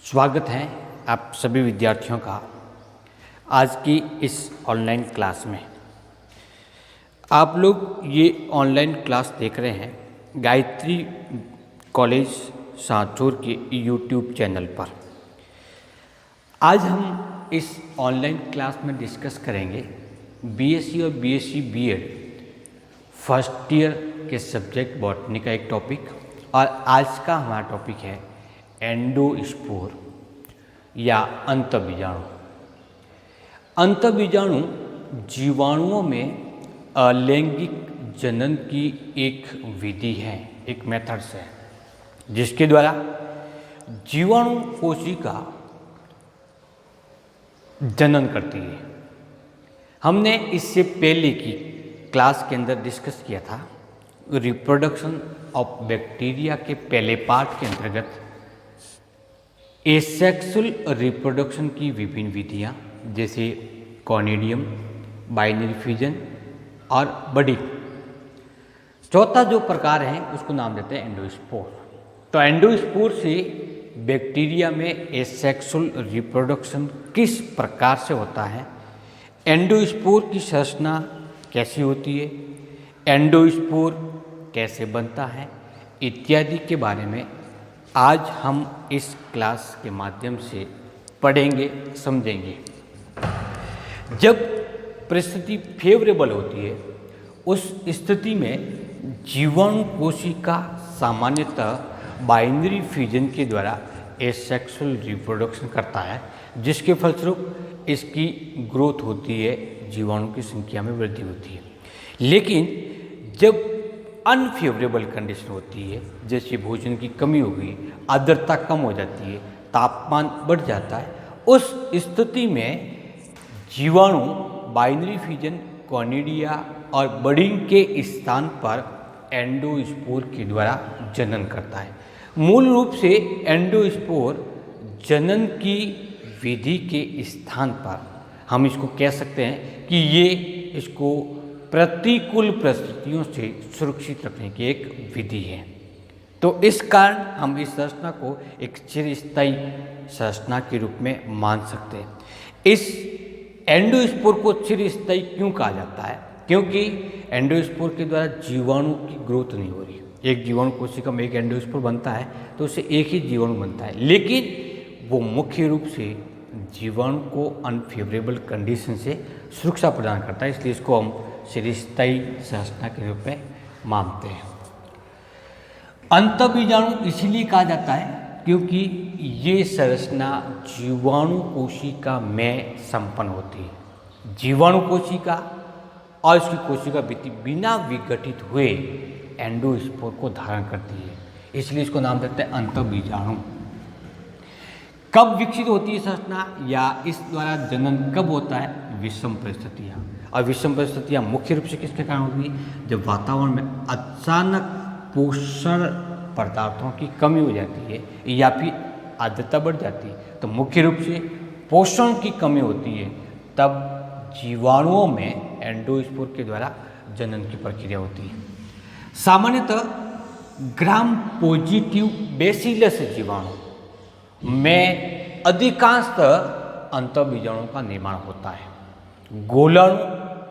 स्वागत है आप सभी विद्यार्थियों का आज की इस ऑनलाइन क्लास में। आप लोग ये ऑनलाइन क्लास देख रहे हैं गायत्री कॉलेज सांचौर के यूट्यूब चैनल पर। आज हम इस ऑनलाइन क्लास में डिस्कस करेंगे बीएससी और बीएससी बीएड फर्स्ट ईयर के सब्जेक्ट बॉटनी का एक टॉपिक, और आज का हमारा टॉपिक है एंडोस्पोर या अंतःबीजाणु। अंतःबीजाणु जीवाणुओं में अलैंगिक जनन की एक विधि है, एक मेथड्स है, जिसके द्वारा जीवाणु कोशिका जनन करती है। हमने इससे पहले की क्लास के अंदर डिस्कस किया था रिप्रोडक्शन ऑफ बैक्टीरिया के पहले पार्ट के अंतर्गत एसेक्सुअल रिप्रोडक्शन की विभिन्न विधियाँ जैसे कॉनिडियम, बाइनरी फ्यूजन और बडिंग। चौथा जो प्रकार है उसको नाम देते हैं एंडोस्पोर। तो एंडोस्पोर से बैक्टीरिया में एसेक्सुअल रिप्रोडक्शन किस प्रकार से होता है, एंडोस्पोर की संरचना कैसी होती है, एंडोस्पोर कैसे बनता है, इत्यादि के बारे में आज हम इस क्लास के माध्यम से पढ़ेंगे, समझेंगे। जब परिस्थिति फेवरेबल होती है उस स्थिति में जीवाणु कोशिका सामान्यतः बाइनरी फ्यूजन के द्वारा एसेक्सुअल रिप्रोडक्शन करता है, जिसके फलस्वरूप इसकी ग्रोथ होती है, जीवाणु की संख्या में वृद्धि होती है। लेकिन जब अनफेवरेबल कंडीशन होती है, जैसे भोजन की कमी हो गई, आर्द्रता कम हो जाती है, तापमान बढ़ जाता है, उस स्थिति में जीवाणु बाइनरी फ्यूजन, कॉनिडिया और बडिंग के स्थान पर एंडोस्पोर के द्वारा जनन करता है। मूल रूप से एंडोस्पोर जनन की विधि के स्थान पर हम इसको कह सकते हैं कि ये इसको प्रतिकूल परिस्थितियों से सुरक्षित रखने की एक विधि है। तो इस कारण हम इस संरचना को एक चिरस्थायी संरचना के रूप में मान सकते हैं। इस एंडोस्पोर को चिरस्थायी क्यों कहा जाता है? क्योंकि एंडोस्पोर के द्वारा जीवाणु की ग्रोथ नहीं हो रही। एक जीवाणु कोशिका में एक एंडोस्पोर बनता है तो उससे एक ही जीवाणु बनता है, लेकिन वो मुख्य रूप से जीवाणु को अनफेवरेबल कंडीशन से सुरक्षा प्रदान करता है, इसलिए इसको हम चिरस्थायी संरचना के रूप में मानते हैं। अंतःबीजाणु इसीलिए कहा जाता है क्योंकि ये संरचना जीवाणु कोशिका में संपन्न होती है। जीवाणु कोशिका और उसकी कोशिका भित्ति बिना विघटित हुए एंडोस्पोर को धारण करती है, इसलिए इसको नाम देते हैं अंतःबीजाणु। कब विकसित होती है संरचना या इस द्वारा जनन कब होता है? विषम परिस्थितियाँ। और विषम परिस्थितियाँ मुख्य रूप से किसके कारण होती है? जब वातावरण में अचानक पोषण पदार्थों की कमी हो जाती है या फिर आर्द्रता बढ़ जाती है, तो मुख्य रूप से पोषण की कमी होती है, तब जीवाणुओं में एंडोस्पोर के द्वारा जनन की प्रक्रिया होती है। सामान्यतः ग्राम पॉजिटिव बेसिलस जीवाणु में अधिकांशतः अंतःबीजाणुओं का निर्माण होता है। गोलाणु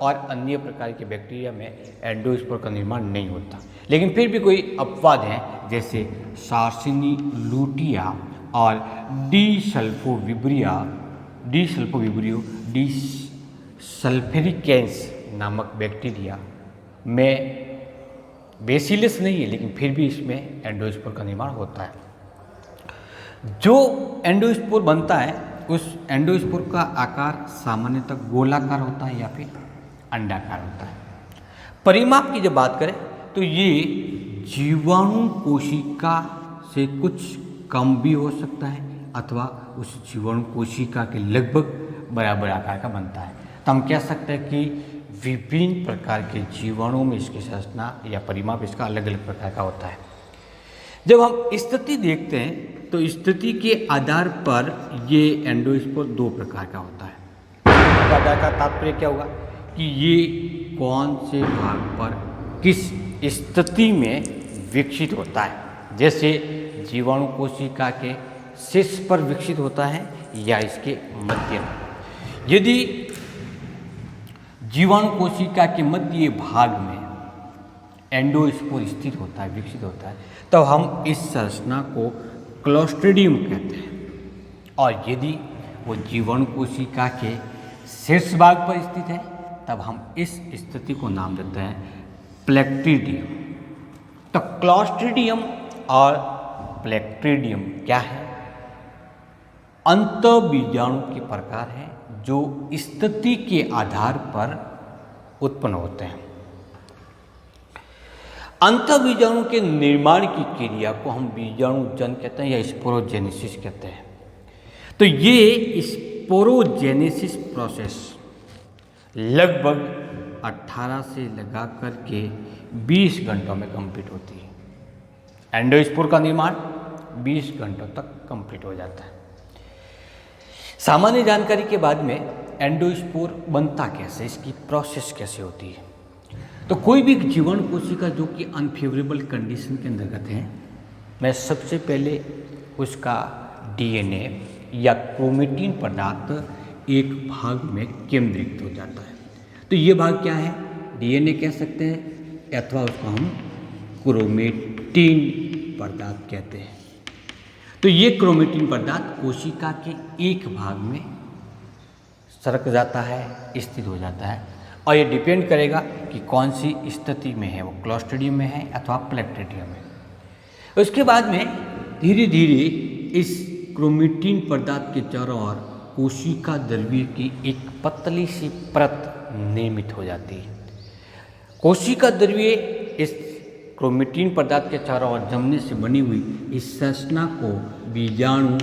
और अन्य प्रकार के बैक्टीरिया में एंडोस्पोर का निर्माण नहीं होता, लेकिन फिर भी कोई अपवाद हैं, जैसे सार्सिनी लूटिया और डी सल्फेरिकेंस नामक बैक्टीरिया में बेसिलस नहीं है, लेकिन फिर भी इसमें एंडोस्पोर का निर्माण होता है। जो एंडोस्पोर बनता है उस एंडोस्पोर का आकार सामान्यतः गोलाकार होता है या फिर अंडाकार होता है। परिमाप की जब बात करें तो ये जीवाणु कोशिका से कुछ कम भी हो सकता है अथवा उस जीवाणु कोशिका के लगभग बराबर आकार का बनता है। तो हम कह सकते हैं कि विभिन्न प्रकार के जीवाणुओं में इसकी संरचना या परिमाप इसका अलग अलग प्रकार का होता है। जब हम स्थिति देखते हैं तो स्थिति के आधार पर ये एंडोस्पोर दो प्रकार का होता है। आधार का तात्पर्य क्या होगा कि ये कौन से भाग पर किस स्थिति में विकसित होता है। जैसे जीवाणु कोशिका के शीर्ष पर विकसित होता है या इसके मध्य में। यदि जीवाणु कोशिका के मध्य भाग में एंडोस्पोर स्थित होता है, विकसित होता है, तो हम इस संरचना को क्लोस्ट्रिडियम कहते हैं। और यदि वो जीवाणु कोशिका के शीर्ष भाग पर स्थित है तब हम इस स्थिति को नाम देते हैं प्लेक्ट्रिडियम। तो क्लोस्ट्रिडियम और प्लेक्ट्रिडियम क्या है? अंतःबीजाणु के प्रकार हैं जो स्थिति के आधार पर उत्पन्न होते हैं। अंतःबीजाणु के निर्माण की क्रिया को हम बीजाणु जन कहते हैं या स्पोरोजेनेसिस कहते हैं। तो ये स्पोरोजेनेसिस प्रोसेस लगभग 18 से लगा कर के 20 घंटों में कंप्लीट होती है। एंडोस्पोर का निर्माण 20 घंटों तक कंप्लीट हो जाता है। सामान्य जानकारी के बाद में एंडोस्पोर बनता कैसे, इसकी प्रोसेस कैसे होती है। तो कोई भी जीवाणु कोशिका जो कि अनफेवरेबल कंडीशन के अंतर्गत है, मैं सबसे पहले उसका डीएनए या क्रोमेटिन पदार्थ एक भाग में केंद्रित हो जाता है। तो ये भाग क्या है? डीएनए कह सकते हैं अथवा उसको हम क्रोमेटिन पदार्थ कहते हैं। तो ये क्रोमेटिन पदार्थ कोशिका के एक भाग में सरक जाता है, स्थित हो जाता है, और ये डिपेंड करेगा कि कौन सी स्थिति में है, वो क्लोस्ट्रिडियम में है अथवा प्लेक्ट्रिडियम में। उसके बाद में धीरे धीरे इस क्रोमेटिन पदार्थ के चारों ओर कोशिका द्रव्य की एक पतली सी परत निर्मित हो जाती है। कोशिका द्रव्य इस क्रोमेटिन पदार्थ के चारों ओर जमने से बनी हुई इस संरचना को बीजाणु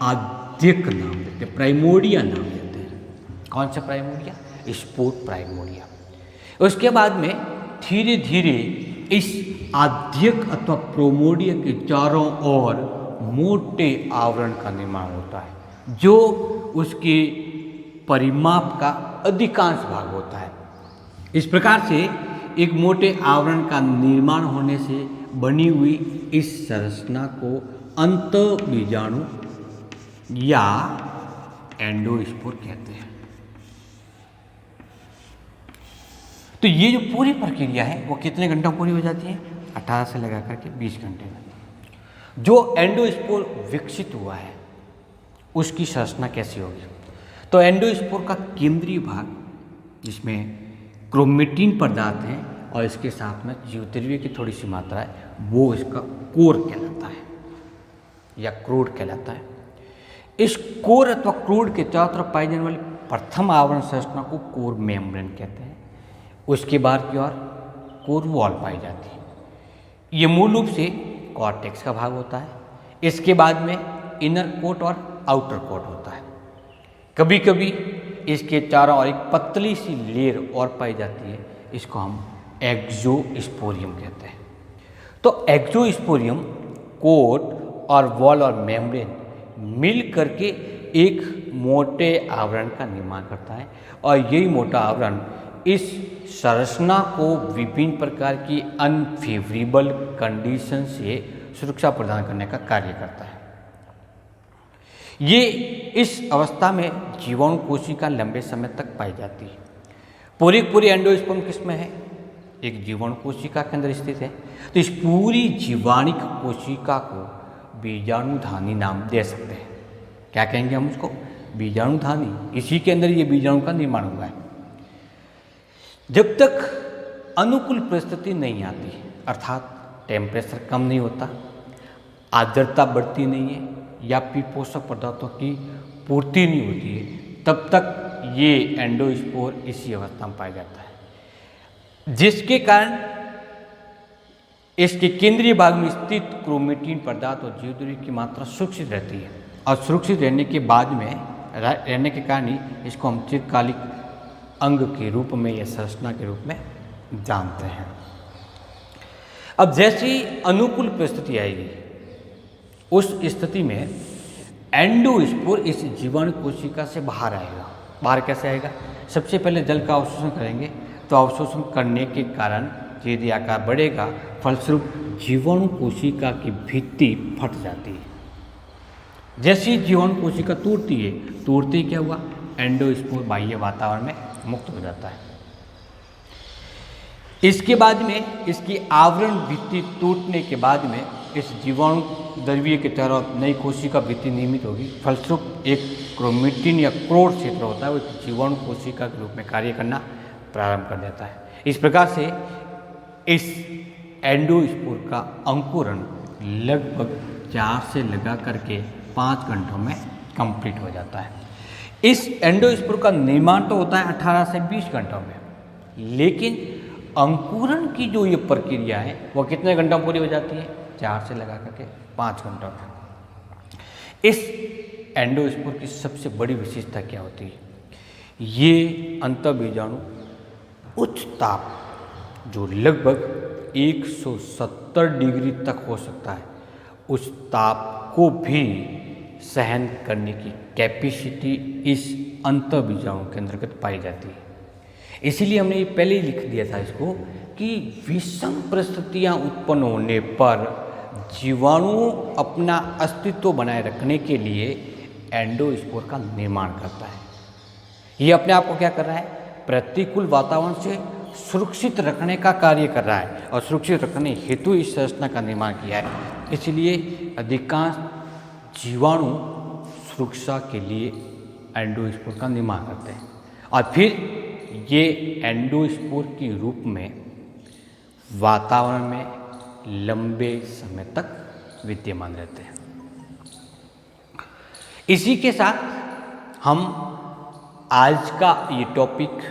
आद्यक नाम देते हैं, प्राइमोर्डिया नाम देते हैं। कौन सा प्राइमोर्डिया? Spore primordia. उसके बाद में धीरे धीरे इस आद्यक अथवा प्रोमोडिया के चारों ओर मोटे आवरण का निर्माण होता है जो उसके परिमाप का अधिकांश भाग होता है। इस प्रकार से एक मोटे आवरण का निर्माण होने से बनी हुई इस संरचना को अंतःबीजाणु या एंडोस्पोर कहते हैं। तो ये जो पूरी प्रक्रिया है वो कितने घंटों पूरी हो जाती है? 18 से लगा करके 20 घंटे में। जो एंडोस्पोर विकसित हुआ है उसकी संरचना कैसी होगी? तो एंडोस्पोर का केंद्रीय भाग जिसमें क्रोमेटिन पदार्थ हैं और इसके साथ में जीवद्रव्य की थोड़ी सी मात्रा है, वो इसका कोर कहलाता है या क्रोड कहलाता है। इस कोर अथवा क्रोड के चारों तरफ पाई जाने वाली प्रथम आवरण संरचना को कोर मेम्ब्रेन कहते हैं। उसके बाद की ओर कोर वॉल पाई जाती है। ये मूल रूप से कॉर्टेक्स का भाग होता है। इसके बाद में इनर कोट और आउटर कोट होता है। कभी कभी इसके चारों ओर एक पतली सी लेयर और पाई जाती है, इसको हम एक्सोस्पोरियम कहते हैं। तो एक्सोस्पोरियम कोट और वॉल और मेम्ब्रेन मिल करके एक मोटे आवरण का निर्माण करता है और यही मोटा आवरण इस संरचना को विभिन्न प्रकार की अनफेवरेबल कंडीशन से सुरक्षा प्रदान करने का कार्य करता है। ये इस अवस्था में जीवाणु कोशिका लंबे समय तक पाई जाती है। पूरी एंडोस्पर्म किसमें है? एक जीवाणु कोशिका के अंदर स्थित है। तो इस पूरी जीवाणिक कोशिका को बीजाणुधानी नाम दे सकते हैं। क्या कहेंगे हम उसको? बीजाणुधानी। इसी के अंदर ये बीजाणु का निर्माण हुआ है। जब तक अनुकूल परिस्थिति नहीं आती, अर्थात टेम्परेचर कम नहीं होता, आर्द्रता बढ़ती नहीं है या फिर पोषक पदार्थों की पूर्ति नहीं होती है, तब तक ये एंडोस्पोर इसी अवस्था में पाया जाता है, जिसके कारण इसके केंद्रीय भाग में स्थित क्रोमेटिन पदार्थ और जीवद्रव्य की मात्रा सुरक्षित रहती है। और सुरक्षित रहने के बाद में रहने के कारण ही इसको हम चिरकालिक अंग के रूप में या संरचना के रूप में जानते हैं। अब जैसी अनुकूल परिस्थिति आएगी उस स्थिति में एंडोस्पोर इस जीवाणु कोशिका से बाहर आएगा। बाहर कैसे आएगा? सबसे पहले जल का अवशोषण करेंगे, तो अवशोषण करने के कारण यदि आकार बढ़ेगा, फलस्वरूप जीवाणु कोशिका की भित्ति फट जाती है। जैसी जीवाणु कोशिका टूटती है, टूटते ही क्या हुआ, एंडोस्पोर बाह्य वातावरण में मुक्त हो जाता है। इसके बाद में इसकी आवरण भित्ति टूटने के बाद में इस जीवाणु द्रव्य के चारों ओर नई कोशिका भित्ति निर्मित होगी। फलस्वरूप एक क्रोमेटिन या क्रोड क्षेत्र होता है, वो जीवाणु कोशिका के रूप में कार्य करना प्रारंभ कर देता है। इस प्रकार से इस एंडोस्पोर का अंकुरण लगभग 4 से लगा करके 5 घंटों में कंप्लीट हो जाता है। इस एंडोस्पोर का निर्माण तो होता है 18 से 20 घंटों में, लेकिन अंकुरण की जो ये प्रक्रिया है वो कितने घंटों में पूरी हो जाती है, 4 से लगा करके 5 घंटों में। इस एंडोस्पोर की सबसे बड़ी विशेषता क्या होती है, ये अंतःबीजाणु उच्च ताप जो लगभग 170 डिग्री तक हो सकता है, उस ताप को भी सहन करने की कैपेसिटी इस अंतःबीजाणु के अंतर्गत पाई जाती है। इसीलिए हमने ये पहले ही लिख दिया था इसको कि विषम परिस्थितियाँ उत्पन्न होने पर जीवाणु अपना अस्तित्व बनाए रखने के लिए एंडोस्पोर का निर्माण करता है। ये अपने आप को क्या कर रहा है, प्रतिकूल वातावरण से सुरक्षित रखने का कार्य कर रहा है और सुरक्षित रखने हेतु इस संरचना का निर्माण किया है। इसलिए अधिकांश जीवाणु सुरक्षा के लिए एंडोस्पोर का निर्माण करते हैं और फिर ये एंडोस्पोर के रूप में वातावरण में लंबे समय तक विद्यमान रहते हैं। इसी के साथ हम आज का ये टॉपिक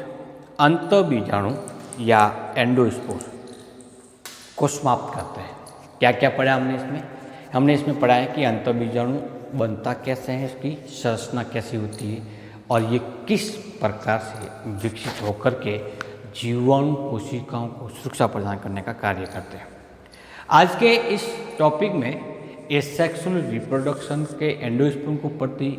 अंतःबीजाणु या एंडोस्पोर को समाप्त करते हैं। क्या क्या पढ़ा हमने इसमें पढ़ा है कि अंतःबीजाणु बनता कैसे है, इसकी संरचना कैसी होती है और ये किस प्रकार से विकसित होकर के जीवाणु कोशिकाओं को सुरक्षा प्रदान करने का कार्य करते हैं। आज के इस टॉपिक में एसेक्सुअल रिप्रोडक्शन के एंडोस्पोर को प्रति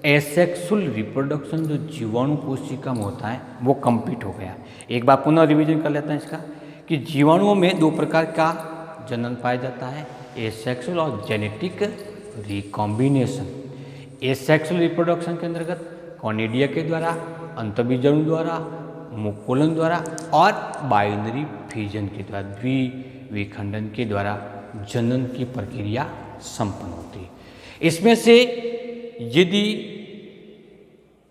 एसेक्सुअल रिप्रोडक्शन जो जीवाणु कोशिका में होता है वो कंप्लीट हो गया। एक बार पुनः रिवीजन कर लेते हैं इसका कि जीवाणुओं में 2 प्रकार का जनन पाया जाता है, एसेक्सुअल और जेनेटिक रिकॉम्बिनेशन। एसेक्सुअल रिप्रोडक्शन के अंतर्गत कॉनिडिया के द्वारा, अंतःबीजाणु द्वारा, मुकुलन द्वारा और बाइनरी फिजन के द्वारा, द्विविखंडन के द्वारा जनन की प्रक्रिया संपन्न होती है। इसमें से यदि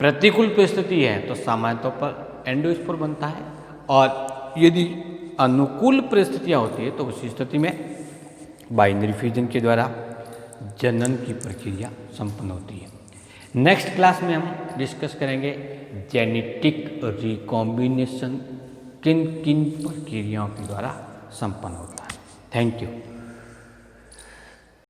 प्रतिकूल परिस्थिति है तो सामान्य तौर पर एंडोस्पोर बनता है और यदि अनुकूल परिस्थितियाँ होती है तो उसी स्थिति में बाइनरी फ्यूजन के द्वारा जनन की प्रक्रिया संपन्न होती है। नेक्स्ट क्लास में हम डिस्कस करेंगे जेनेटिक रिकॉम्बिनेशन किन किन प्रक्रियाओं के द्वारा संपन्न होता है। Thank you.